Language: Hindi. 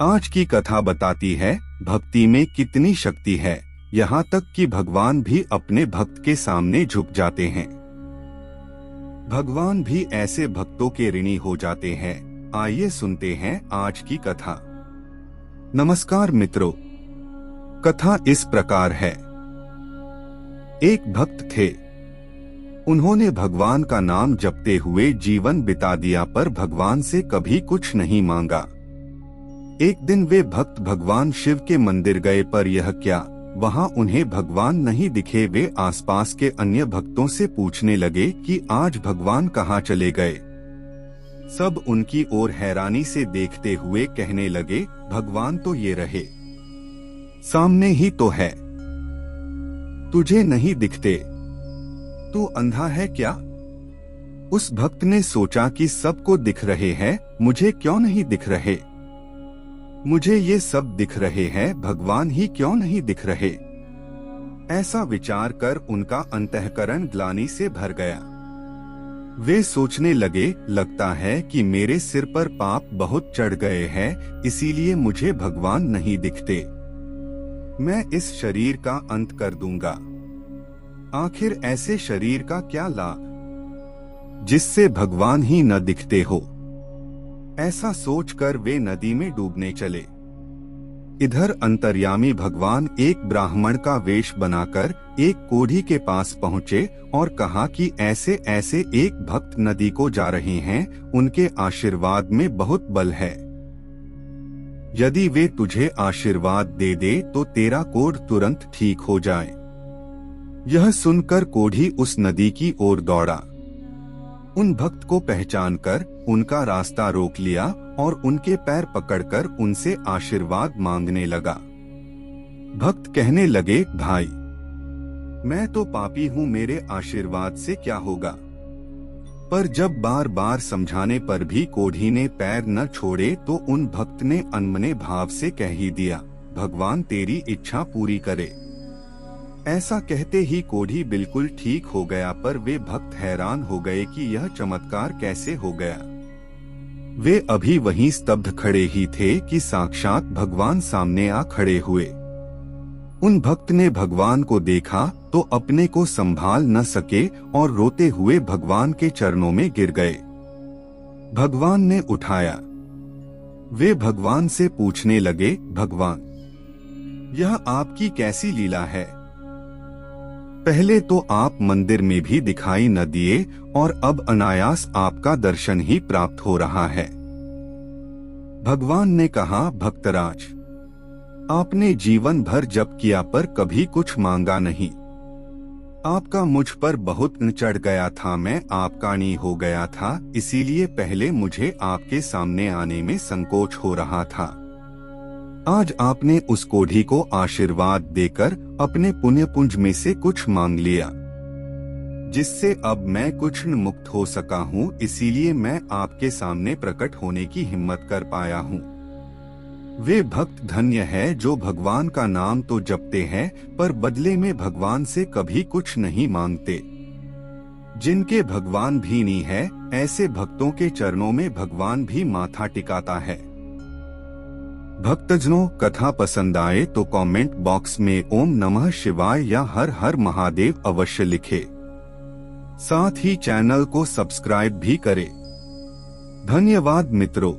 आज की कथा बताती है भक्ति में कितनी शक्ति है, यहाँ तक कि भगवान भी अपने भक्त के सामने झुक जाते हैं। भगवान भी ऐसे भक्तों के ऋणी हो जाते हैं। आइए सुनते हैं आज की कथा। नमस्कार मित्रों, कथा इस प्रकार है। एक भक्त थे। उन्होंने भगवान का नाम जपते हुए जीवन बिता दिया, पर भगवान से कभी कुछ नहीं मांगा। एक दिन वे भक्त भगवान शिव के मंदिर गए, पर यह क्या, वहां उन्हें भगवान नहीं दिखे। वे आसपास के अन्य भक्तों से पूछने लगे कि आज भगवान कहाँ चले गए। सब उनकी ओर हैरानी से देखते हुए कहने लगे, भगवान तो ये रहे, सामने ही तो है, तुझे नहीं दिखते, तू अंधा है क्या? उस भक्त ने सोचा कि सबको दिख रहे हैं, मुझे क्यों नहीं दिख रहे? मुझे ये सब दिख रहे हैं, भगवान ही क्यों नहीं दिख रहे? ऐसा विचार कर उनका अंतःकरण ग्लानि से भर गया। वे सोचने लगे, लगता है कि मेरे सिर पर पाप बहुत चढ़ गए हैं, इसीलिए मुझे भगवान नहीं दिखते। मैं इस शरीर का अंत कर दूंगा। आखिर ऐसे शरीर का क्या लाभ जिससे भगवान ही न दिखते हो। ऐसा सोचकर वे नदी में डूबने चले। इधर अंतर्यामी भगवान एक ब्राह्मण का वेश बनाकर एक कोढ़ी के पास पहुँचे और कहा कि ऐसे ऐसे एक भक्त नदी को जा रहे हैं, उनके आशीर्वाद में बहुत बल है। यदि वे तुझे आशीर्वाद दे दे तो तेरा कोढ़ तुरंत ठीक हो जाए। यह सुनकर कोढ़ी उस नदी की ओर दौड़ा। उन भक्त को पहचानकर उनका रास्ता रोक लिया और उनके पैर पकड़कर उनसे आशीर्वाद मांगने लगा। भक्त कहने लगे, भाई, मैं तो पापी हूँ, मेरे आशीर्वाद से क्या होगा? पर जब बार बार समझाने पर भी कोढ़ी ने पैर न छोड़े तो उन भक्त ने अनमने भाव से कह ही दिया, भगवान तेरी इच्छा पूरी करे। ऐसा कहते ही कोढ़ी बिल्कुल ठीक हो गया, पर वे भक्त हैरान हो गए कि यह चमत्कार कैसे हो गया। वे अभी वहीं स्तब्ध खड़े ही थे कि साक्षात भगवान सामने आ खड़े हुए। उन भक्त ने भगवान को देखा तो अपने को संभाल न सके और रोते हुए भगवान के चरणों में गिर गए। भगवान ने उठाया। वे भगवान से पूछने लगे, भगवान, यह आपकी कैसी लीला है? पहले तो आप मंदिर में भी दिखाई न दिए और अब अनायास आपका दर्शन ही प्राप्त हो रहा है। भगवान ने कहा, भक्तराज, आपने जीवन भर जप किया पर कभी कुछ मांगा नहीं। आपका मुझ पर बहुत चढ़ गया था, मैं आपका नी हो गया था, इसीलिए पहले मुझे आपके सामने आने में संकोच हो रहा था। आज आपने उस कोढ़ी को आशीर्वाद देकर अपने पुण्य पुंज में से कुछ मांग लिया, जिससे अब मैं कुछ मुक्त हो सका हूँ, इसीलिए मैं आपके सामने प्रकट होने की हिम्मत कर पाया हूँ। वे भक्त धन्य है जो भगवान का नाम तो जपते हैं पर बदले में भगवान से कभी कुछ नहीं मांगते। जिनके भगवान भी नहीं है, ऐसे भक्तों के चरणों में भगवान भी माथा टिकाता है। भक्तजनों, कथा पसंद आए तो कमेंट बॉक्स में ओम नमः शिवाय या हर हर महादेव अवश्य लिखें। साथ ही चैनल को सब्सक्राइब भी करें। धन्यवाद मित्रों।